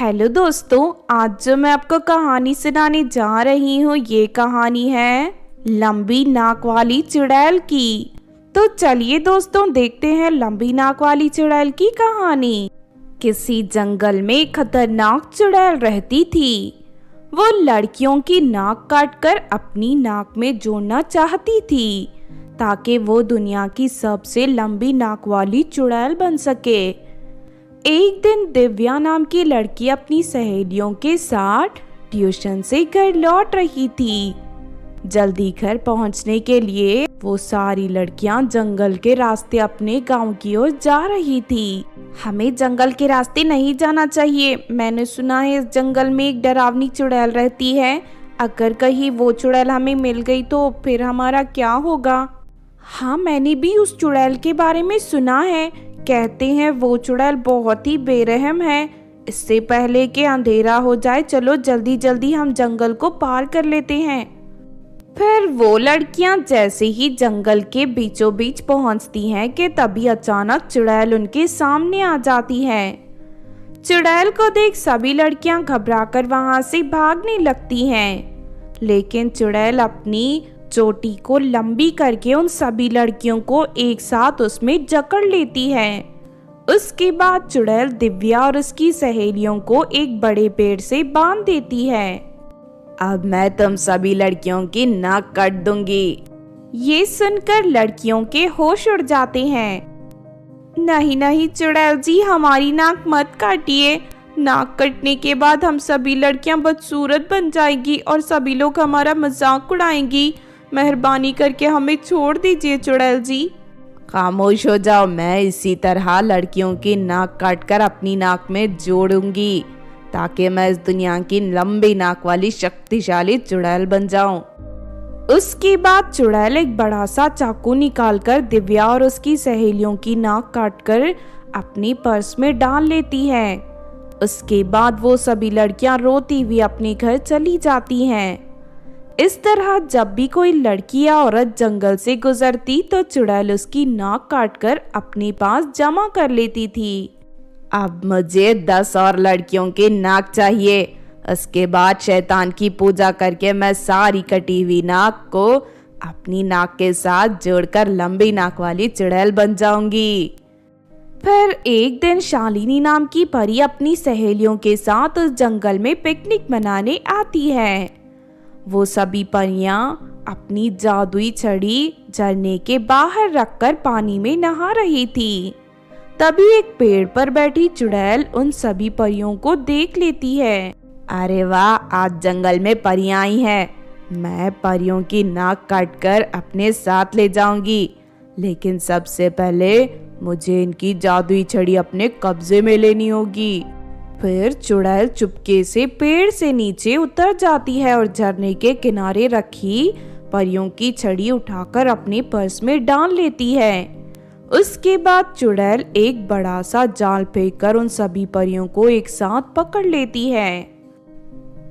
Hello दोस्तों, आज जो मैं आपको कहानी सुनाने जा रही हूँ ये कहानी है लंबी नाक वाली चुड़ैल की। तो चलिए दोस्तों देखते हैं लंबी नाक वाली चुड़ैल की कहानी। किसी जंगल में खतरनाक चुड़ैल रहती थी। वो लड़कियों की नाक काटकर अपनी नाक में जोड़ना चाहती थी ताकि वो दुनिया की सबसे लंबी नाक वाली चुड़ैल बन सके। एक दिन दिव्या नाम की लड़की अपनी सहेलियों के साथ ट्यूशन से घर लौट रही थी। जल्दी घर पहुंचने के लिए वो सारी लड़कियां जंगल के रास्ते अपने गांव की ओर जा रही थी। हमें जंगल के रास्ते नहीं जाना चाहिए। मैंने सुना है इस जंगल में एक डरावनी चुड़ैल रहती है। अगर कहीं वो चुड़ैल हमें मिल गई तो फिर हमारा क्या होगा? हाँ, मैंने भी उस चुड़ैल के बारे में सुना है। कहते हैं वो चुड़ैल बहुत ही बेरहम है। इससे पहले कि अंधेरा हो जाए चलो जल्दी जल्दी हम जंगल को पार कर लेते हैं। फिर वो लड़कियां जैसे ही जंगल के बीचों बीच पहुंचती हैं कि तभी अचानक चुड़ैल उनके सामने आ जाती है। चुड़ैल को देख सभी लड़कियां घबराकर वहां से भागने लगती हैं। लेकिन चुड़ैल अपनी चोटी को लंबी करके उन सभी लड़कियों को एक साथ उसमें जकड़ लेती है। उसके बाद चुड़ैल दिव्या और उसकी सहेलियों को एक बड़े पेड़ से बांध देती है। अब मैं तुम सभी लड़कियों की नाक काट दूंगी। ये सुनकर लड़कियों के होश उड़ जाते हैं। नहीं नहीं चुड़ैल जी, हमारी नाक मत काटिए। नाक कटने के बाद हम सभी लड़कियां बदसूरत बन जाएंगी और सभी लोग हमारा मजाक उड़ाएंगी। मेहरबानी करके हमें छोड़ दीजिए चुड़ैल जी। खामोश हो जाओ, मैं इसी तरह लड़कियों की नाक काटकर अपनी नाक में जोड़ूंगी ताकि मैं इस दुनिया की लंबी नाक वाली शक्तिशाली चुड़ैल बन जाऊं। उसके बाद चुड़ैल एक बड़ा सा चाकू निकालकर दिव्या और उसकी सहेलियों की नाक काटकर अपनी पर्स में डाल लेती है। उसके बाद वो सभी लड़कियां रोती हुई अपने घर चली जाती हैं। इस तरह जब भी कोई लड़की या औरत जंगल से गुजरती तो चुड़ैल उसकी नाक काटकर अपने पास जमा कर लेती थी। अब मुझे 10 और लड़कियों की नाक चाहिए। उसके बाद शैतान की पूजा करके मैं सारी कटी हुई नाक को अपनी नाक के साथ जोड़कर लंबी नाक वाली चुड़ैल बन जाऊंगी। फिर एक दिन शालिनी नाम की परी अपनी सहेलियों के साथ उस जंगल में पिकनिक मनाने आती है। वो सभी परियां अपनी जादुई छड़ी झरने के बाहर रखकर पानी में नहा रही थी। तभी एक पेड़ पर बैठी चुड़ैल उन सभी परियों को देख लेती है। अरे वाह, आज जंगल में परियां आई हैं। मैं परियों की नाक काटकर अपने साथ ले जाऊंगी, लेकिन सबसे पहले मुझे इनकी जादुई छड़ी अपने कब्जे में लेनी होगी। फिर चुड़ैल चुपके से पेड़ से नीचे उतर जाती है और झरने के किनारे रखी परियों की छड़ी उठाकर अपने पर्स में डाल लेती है। उसके बाद चुड़ैल एक बड़ा सा जाल फेंककर उन सभी परियों को एक साथ पकड़ लेती है।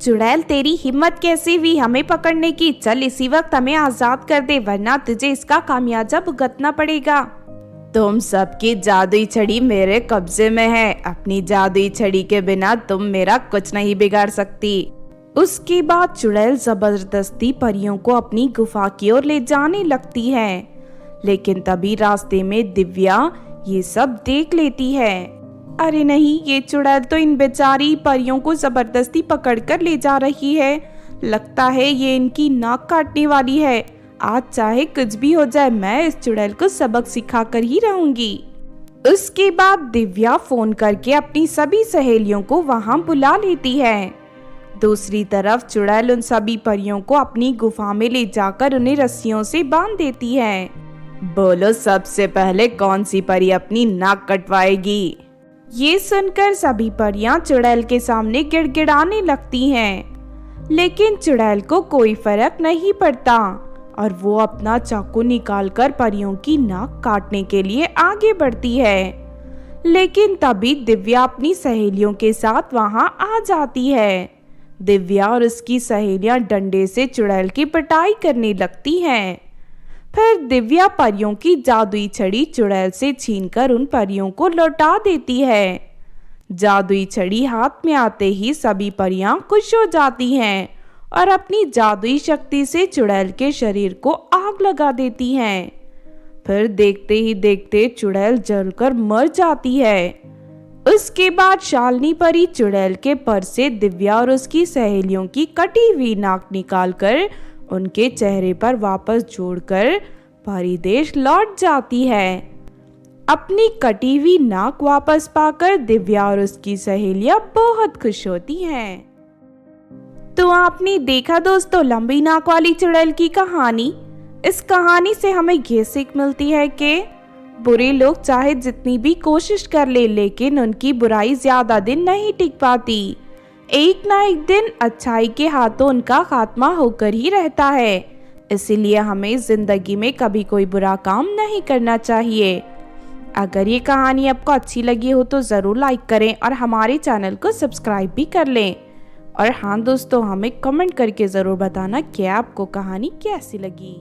चुड़ैल, तेरी हिम्मत कैसे हुई हमें पकड़ने की? चल इसी वक्त हमें आजाद कर दे, वरना तुझे इसका खामियाजा भुगतना पड़ेगा। तुम सबकी जादुई छड़ी मेरे कब्जे में है। अपनी जादुई छड़ी के बिना तुम मेरा कुछ नहीं बिगाड़ सकती। उसके बाद चुड़ैल जबरदस्ती परियों को अपनी गुफा की ओर ले जाने लगती है। लेकिन तभी रास्ते में दिव्या ये सब देख लेती है। अरे नहीं, ये चुड़ैल तो इन बेचारी परियों को जबरदस्ती पकड़कर ले जा रही है। लगता है ये इनकी नाक काटने वाली है। आज चाहे कुछ भी हो जाए, मैं इस चुड़ैल को सबक सिखाकर ही रहूंगी। उसके बाद दिव्या फोन करके अपनी सभी सहेलियों को वहां बुला लेती है। दूसरी तरफ चुड़ैल उन सभी परियों को अपनी गुफा में ले जाकर उन्हें रस्सियों से बांध देती है। बोलो, सबसे पहले कौन सी परी अपनी नाक कटवाएगी? ये सुनकर सभी परियां चुड़ैल के सामने गिड़गिड़ाने लगती हैं। लेकिन चुड़ैल को कोई फर्क नहीं पड़ता और वो अपना चाकू निकालकर परियों की नाक काटने के लिए आगे बढ़ती है। लेकिन तभी दिव्या अपनी सहेलियों के साथ वहां आ जाती है। दिव्या और उसकी सहेलियां डंडे से चुड़ैल की पिटाई करने लगती हैं। फिर दिव्या परियों की जादुई छड़ी चुड़ैल से छीनकर उन परियों को लौटा देती है। जादुई छड़ी हाथ में आते ही सभी परियां खुश हो जाती हैं और अपनी जादुई शक्ति से चुड़ैल के शरीर को आग लगा देती हैं। फिर देखते ही देखते चुड़ैल जलकर मर जाती है। उसके बाद शालिनी परी चुड़ैल के पर से दिव्या और उसकी सहेलियों की कटी हुई नाक निकालकर उनके चेहरे पर वापस जोड़कर परी देश लौट जाती है। अपनी कटी हुई नाक वापस पाकर दिव्या और उसकी सहेलियां बहुत खुश होती हैं। तो आपने देखा दोस्तों लंबी नाक वाली चुड़ैल की कहानी। इस कहानी से हमें ये सीख मिलती है कि बुरे लोग चाहे जितनी भी कोशिश कर ले लेकिन उनकी बुराई ज्यादा दिन नहीं टिक पाती। एक ना एक दिन अच्छाई के हाथों उनका खात्मा होकर ही रहता है। इसीलिए हमें जिंदगी में कभी कोई बुरा काम नहीं करना चाहिए। अगर ये कहानी आपको अच्छी लगी हो तो ज़रूर लाइक करें और हमारे चैनल को सब्सक्राइब भी कर लें। और हाँ दोस्तों, हमें कमेंट करके ज़रूर बताना कि आपको कहानी कैसी लगी।